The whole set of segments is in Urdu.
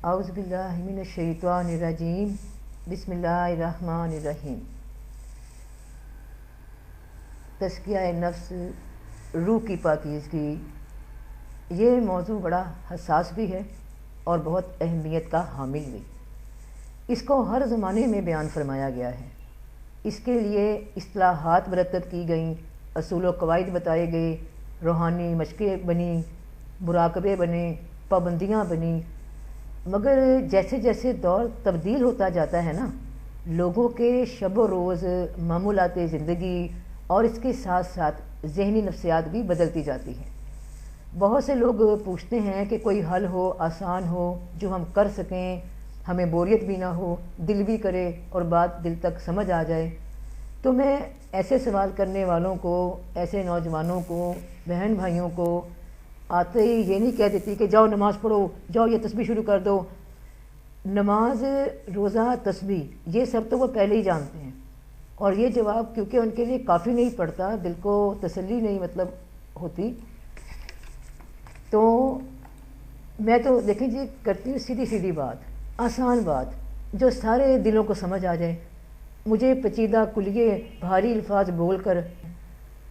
اعوذ باللہ من الشیطان الرجیم بسم اللہ الرحمن الرحیم۔ تزکیہ نفس، روح کی پاکیزگی، یہ موضوع بڑا حساس بھی ہے اور بہت اہمیت کا حامل بھی۔ اس کو ہر زمانے میں بیان فرمایا گیا ہے۔ اس کے لیے اصطلاحات مرتب کی گئیں، اصول و قواعد بتائے گئے، روحانی مشقیں بنی، مراقبے بنے، پابندیاں بنی۔ مگر جیسے جیسے دور تبدیل ہوتا جاتا ہے نا، لوگوں کے شب و روز، معمولات زندگی اور اس کے ساتھ ساتھ ذہنی نفسیات بھی بدلتی جاتی ہیں۔ بہت سے لوگ پوچھتے ہیں کہ کوئی حل ہو، آسان ہو، جو ہم کر سکیں، ہمیں بوریت بھی نہ ہو، دل بھی کرے اور بات دل تک سمجھ آ جائے۔ تو میں ایسے سوال کرنے والوں کو، ایسے نوجوانوں کو، بہن بھائیوں کو آتے ہی یہ نہیں کہہ دیتی کہ جاؤ نماز پڑھو، جاؤ یہ تسبیح شروع کر دو۔ نماز، روزہ، تسبیح، یہ سب تو وہ پہلے ہی جانتے ہیں، اور یہ جواب کیونکہ ان کے لیے کافی نہیں پڑتا، دل کو تسلی نہیں ہوتی، تو میں تو دیکھیں جی کرتی ہوں سیدھی سیدھی بات، آسان بات جو سارے دلوں کو سمجھ آ جائے۔ مجھے پیچیدہ کلیے بھاری الفاظ بول کر،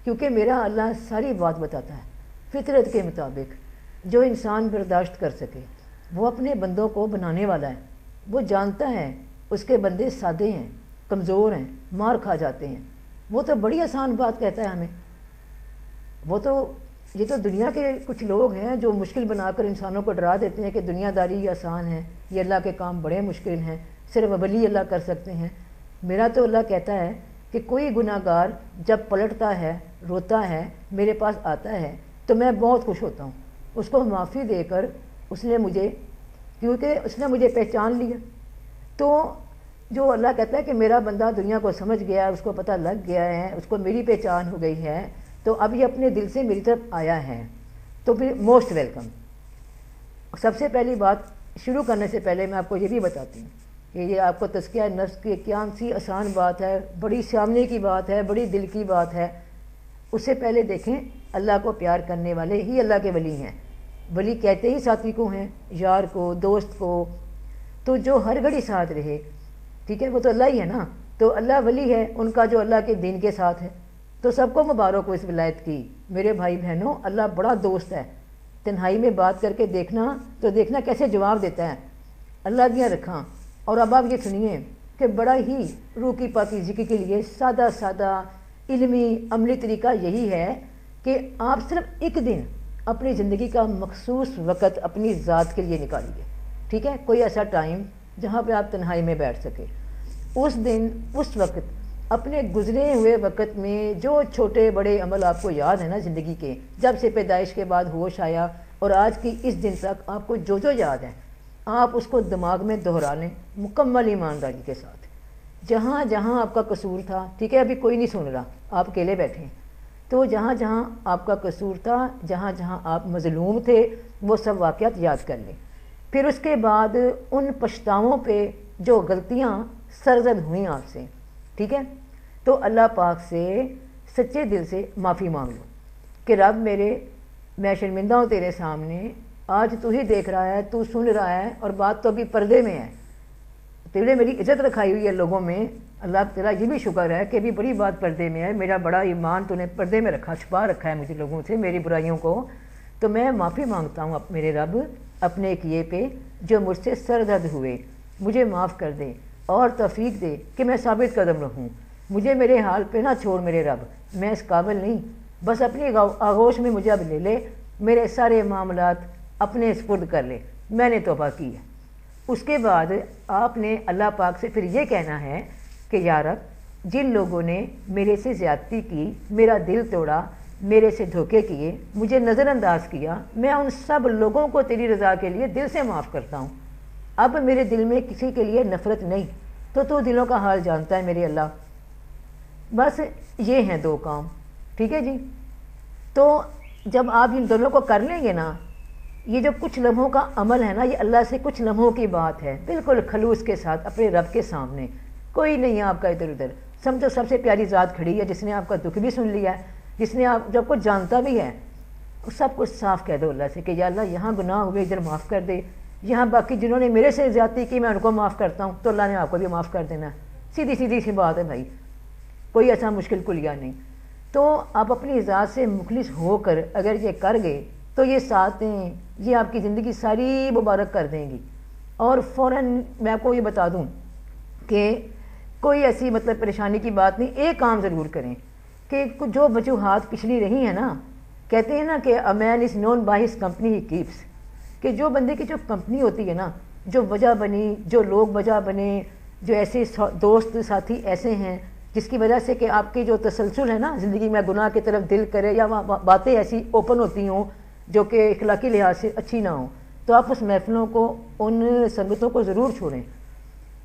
کیونکہ میرا اللہ ساری بات بتاتا ہے فطرت کے مطابق، جو انسان برداشت کر سکے۔ وہ اپنے بندوں کو بنانے والا ہے، وہ جانتا ہے اس کے بندے سادے ہیں، کمزور ہیں، مار کھا جاتے ہیں۔ وہ تو بڑی آسان بات کہتا ہے ہمیں۔ یہ تو دنیا کے کچھ لوگ ہیں جو مشکل بنا کر انسانوں کو ڈرا دیتے ہیں کہ دنیا داری یہ آسان ہے، یہ اللہ کے کام بڑے مشکل ہیں، صرف ولی اللہ کر سکتے ہیں۔ میرا تو اللہ کہتا ہے کہ کوئی گناہ گار جب پلٹتا ہے، روتا ہے، میرے پاس آتا ہے تو میں بہت خوش ہوتا ہوں۔ اس کو معافی دے کر کیونکہ اس نے مجھے پہچان لیا۔ تو جو اللہ کہتا ہے کہ میرا بندہ دنیا کو سمجھ گیا، اس کو پتہ لگ گیا ہے، اس کو میری پہچان ہو گئی ہے، تو اب یہ اپنے دل سے میری طرف آیا ہے، تو پھر موسٹ ویلکم۔ سب سے پہلی بات شروع کرنے سے پہلے میں آپ کو یہ بھی بتاتی ہوں کہ یہ آپ کو تزکیہ نفس کی کیا سی آسان بات ہے، بڑی سامنے کی بات ہے، بڑی دل کی بات ہے۔ اس سے پہلے دیکھیں، اللہ کو پیار کرنے والے ہی اللہ کے ولی ہیں۔ ولی کہتے ہی ساتھی کو ہیں، یار کو، دوست کو، تو جو ہر گھڑی ساتھ رہے، ٹھیک ہے، وہ تو اللہ ہی ہے نا۔ تو اللہ ولی ہے ان کا جو اللہ کے دین کے ساتھ ہے۔ تو سب کو مبارک ہو اس ولایت کی۔ میرے بھائی بہنوں، اللہ بڑا دوست ہے۔ تنہائی میں بات کر کے دیکھنا تو دیکھنا کیسے جواب دیتا ہے۔ اللہ دیا رکھاں۔ اور اب آپ یہ سنیے کہ بڑا ہی روح کی پاکیزگی کے لیے سادہ سادہ علمی عملی طریقہ یہی ہے کہ آپ صرف ایک دن اپنی زندگی کا مخصوص وقت اپنی ذات کے لیے نکالیے، ٹھیک ہے، کوئی ایسا ٹائم جہاں پہ آپ تنہائی میں بیٹھ سکے۔ اس دن، اس وقت، اپنے گزرے ہوئے وقت میں جو چھوٹے بڑے عمل آپ کو یاد ہیں نا زندگی کے، جب سے پیدائش کے بعد ہوش آیا اور آج کی اس دن تک آپ کو جو یاد ہے، آپ اس کو دماغ میں دہرا لیں مکمل ایمانداری کے ساتھ۔ جہاں جہاں آپ کا قصور تھا، ٹھیک ہے، ابھی کوئی نہیں سن رہا، آپ اکیلے بیٹھے ہیں، تو جہاں جہاں آپ کا قصور تھا، جہاں جہاں آپ مظلوم تھے، وہ سب واقعات یاد کر لیں۔ پھر اس کے بعد ان پچھتاووں پہ جو غلطیاں سرزد ہوئیں آپ سے، ٹھیک ہے، تو اللہ پاک سے سچے دل سے معافی مانگ لو کہ رب میرے، میں شرمندہ ہوں تیرے سامنے، آج تو ہی دیکھ رہا ہے، تو سن رہا ہے، اور بات تو ابھی پردے میں ہے، تیرے میری عزت رکھائی ہوئی ہے لوگوں میں، اللہ تیرا یہ بھی شکر ہے کہ بھی بڑی بات پردے میں ہے، میرا بڑا ایمان تو نے پردے میں رکھا، چھپا رکھا ہے مجھے لوگوں سے، میری برائیوں کو، تو میں معافی مانگتا ہوں میرے رب اپنے کیے پہ جو مجھ سے سرزد ہوئے، مجھے معاف کر دے اور توفیق دے کہ میں ثابت قدم رہوں، مجھے میرے حال پہ نہ چھوڑ میرے رب، میں اس قابل نہیں، بس اپنی آغوش میں مجھے اب لے لے، میرے سارے معاملات اپنے سپرد کر لے، میں نے توبہ کی ہے۔ اس کے بعد آپ نے اللہ پاک سے پھر یہ کہنا ہے کہ یا رب، جن لوگوں نے میرے سے زیادتی کی، میرا دل توڑا، میرے سے دھوکے کیے، مجھے نظر انداز کیا، میں ان سب لوگوں کو تیری رضا کے لیے دل سے معاف کرتا ہوں۔ اب میرے دل میں کسی کے لیے نفرت نہیں، تو دلوں کا حال جانتا ہے میرے اللہ۔ بس یہ ہیں دو کام، ٹھیک ہے جی۔ تو جب آپ ان دونوں کو کر لیں گے نا، یہ جو کچھ لمحوں کا عمل ہے نا، یہ اللہ سے کچھ لمحوں کی بات ہے، بالکل خلوص کے ساتھ اپنے رب کے سامنے، کوئی نہیں ہے آپ کا ادھر ادھر، سمجھو سب سے پیاری ذات کھڑی ہے جس نے آپ کا دکھ بھی سن لیا ہے، جس نے آپ جب کچھ جانتا بھی ہے، سب کچھ صاف کہہ دو اللہ سے کہ یا اللہ یہاں گناہ ہوئے، ادھر معاف کر دے، یہاں باقی جنہوں نے میرے سے زیادتی کی میں ان کو معاف کرتا ہوں تو اللہ نے آپ کو بھی معاف کر دینا. سیدھی سیدھی سی بات ہے بھائی, کوئی ایسا مشکل کلیا نہیں. تو آپ اپنی ذات سے مخلص ہو کر اگر یہ کر گئے تو یہ ساتیں یہ آپ کی زندگی ساری مبارک کر دیں گی. اور فوراً میں آپ کو یہ بتا دوں کہ کوئی ایسی مطلب پریشانی کی بات نہیں, ایک کام ضرور کریں کہ جو وجوہات پچھلی رہی ہیں نا, کہتے ہیں نا کہ a man is known by his company he keeps, کہ جو بندے کی جو کمپنی ہوتی ہے نا, جو وجہ بنی, جو لوگ وجہ بنے, جو ایسے دوست ساتھی ایسے ہیں جس کی وجہ سے کہ آپ کی جو تسلسل ہے نا زندگی میں, گناہ کی طرف دل کرے یا باتیں ایسی اوپن ہوتی ہوں جو کہ اخلاقی لحاظ سے اچھی نہ ہوں, تو آپ اس محفلوں کو, ان سنگتوں کو ضرور چھوڑیں,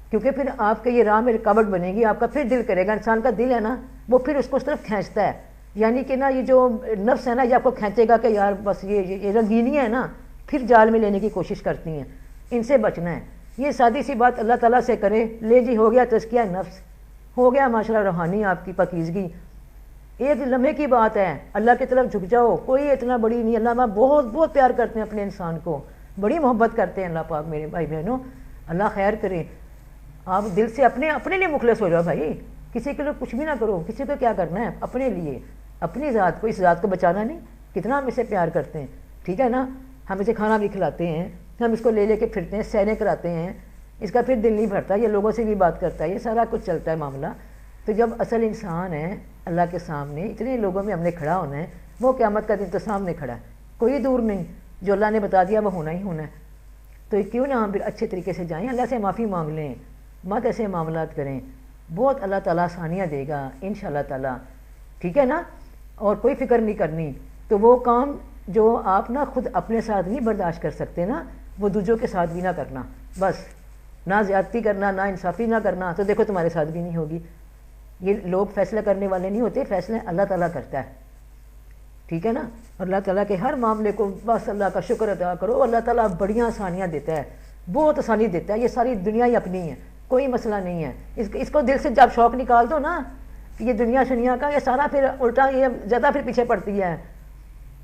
کیونکہ پھر آپ کے یہ راہ میں رکاوٹ بنے گی. آپ کا پھر دل کرے گا, انسان کا دل ہے نا وہ پھر اس کو اس طرف کھینچتا ہے, یعنی کہ نا یہ جو نفس ہے نا یہ آپ کو کھینچے گا کہ یار بس یہ رنگینیاں ہے نا, پھر جال میں لینے کی کوشش کرتی ہیں. ان سے بچنا ہے. یہ سادی سی بات اللہ تعالیٰ سے کریں, لے جی ہو گیا تزکیہ نفس, ہو گیا ماشاءاللہ روحانی آپ کی پاکیزگی. ایک لمحے کی بات ہے, اللہ کی طرف جھک جاؤ, کوئی اتنا بڑی نہیں. اللہ پاک بہت بہت پیار کرتے ہیں اپنے انسان کو, بڑی محبت کرتے ہیں اللہ پاک. میرے بھائی بہنوں, اللہ خیر کرے. آپ دل سے اپنے لیے مخلص ہو جاؤ بھائی, کسی کے لیے کچھ بھی نہ کرو. کسی کو کیا کرنا ہے, اپنے لیے, اپنی ذات کو, اس ذات کو بچانا نہیں. کتنا ہم اسے پیار کرتے ہیں, ٹھیک ہے نا, ہم اسے کھانا بھی کھلاتے ہیں, ہم اس کو لے کے پھرتے ہیں, سیریں کراتے ہیں, اس کا پھر دل نہیں بھرتا, یہ لوگوں سے بھی بات کرتا ہے, یہ سارا کچھ چلتا ہے معاملہ. تو جب اصل انسان ہے اللہ کے سامنے, اتنے لوگوں میں ہم نے کھڑا ہونا ہے, وہ قیامت کا دن تو سامنے کھڑا ہے, کوئی دور نہیں. جو اللہ نے بتا دیا وہ ہونا ہی ہونا ہے. تو کیوں نہ ہم پھر اچھے طریقے سے جائیں, اللہ سے معافی مانگ لیں, مت ایسے معاملات کریں. بہت اللہ تعالیٰ آسانیاں دے گا انشاءاللہ تعالیٰ, ٹھیک ہے نا. اور کوئی فکر نہیں کرنی. تو وہ کام جو آپ نا خود اپنے ساتھ نہیں برداشت کر سکتے نا, وہ دوسروں کے ساتھ بھی نہ کرنا. بس نہ زیادتی کرنا, نہ انصافی نہ کرنا, تو دیکھو تمہارے ساتھ بھی نہیں ہوگی. یہ لوگ فیصلہ کرنے والے نہیں ہوتے, فیصلے اللہ تعالیٰ کرتا ہے, ٹھیک ہے نا. اور اللہ تعالیٰ کے ہر معاملے کو بس اللہ کا شکر ادا کرو. اللہ تعالیٰ بڑیاں آسانیاں دیتا ہے, بہت آسانی دیتا ہے. یہ ساری دنیا ہی اپنی ہے, کوئی مسئلہ نہیں ہے. اس کو دل سے جب شوق نکال دو نا کہ یہ دنیا شنیا کا, یہ سارا پھر الٹا, یہ زیادہ پھر پیچھے پڑتی ہے.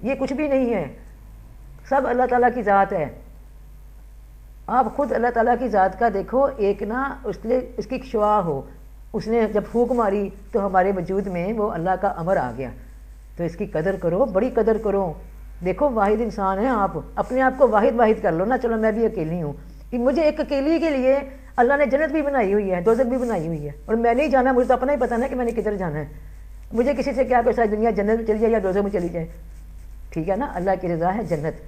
یہ کچھ بھی نہیں ہے, سب اللہ تعالیٰ کی ذات ہے. آپ خود اللہ تعالیٰ کی ذات کا دیکھو, ایک نا اس کی شعاع ہو, اس نے جب پھونک ماری تو ہمارے وجود میں وہ اللہ کا امر آ گیا. تو اس کی قدر کرو, بڑی قدر کرو. دیکھو واحد انسان ہیں آپ, اپنے آپ کو واحد کر لو نا. چلو میں بھی اکیلی ہوں, کہ مجھے ایک اکیلی کے لیے اللہ نے جنت بھی بنائی ہوئی ہے, دوزخ بھی بنائی ہوئی ہے, اور میں نہیں جانا. مجھے تو اپنا ہی پتہ نا کہ میں نے کدھر جانا ہے. مجھے کسی سے کیا کہ ساری دنیا جنت میں چلی جائے یا دوزخ میں چلی جائے, ٹھیک ہے نا. اللہ کی رضا ہے جنت.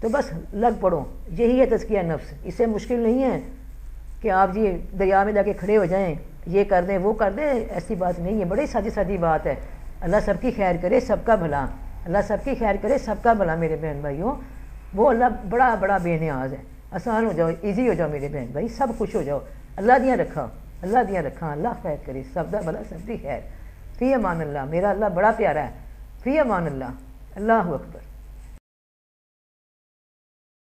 تو بس لگ پڑو, یہی ہے تزکیہ نفس. اس سے مشکل نہیں ہے کہ آپ جی دریا میں جا کے کھڑے ہو جائیں, یہ کر دیں وہ کر دیں, ایسی بات نہیں ہے. بڑی سادی بات ہے. اللہ سب کی خیر کرے, سب کا بھلا. اللہ سب کی خیر کرے, سب کا بھلا. میرے بہن بھائیوں, وہ اللہ بڑا بڑا بے نیاز ہے. آسان ہو جاؤ, ایزی ہو جاؤ میرے بہن بھائی, سب خوش ہو جاؤ. اللہ دیا رکھا, اللہ خیر کرے, سب دا بھلا, سب کی خیر. فی امان اللہ. میرا اللہ بڑا پیارا ہے. فی امان اللہ. اللہ اکبر.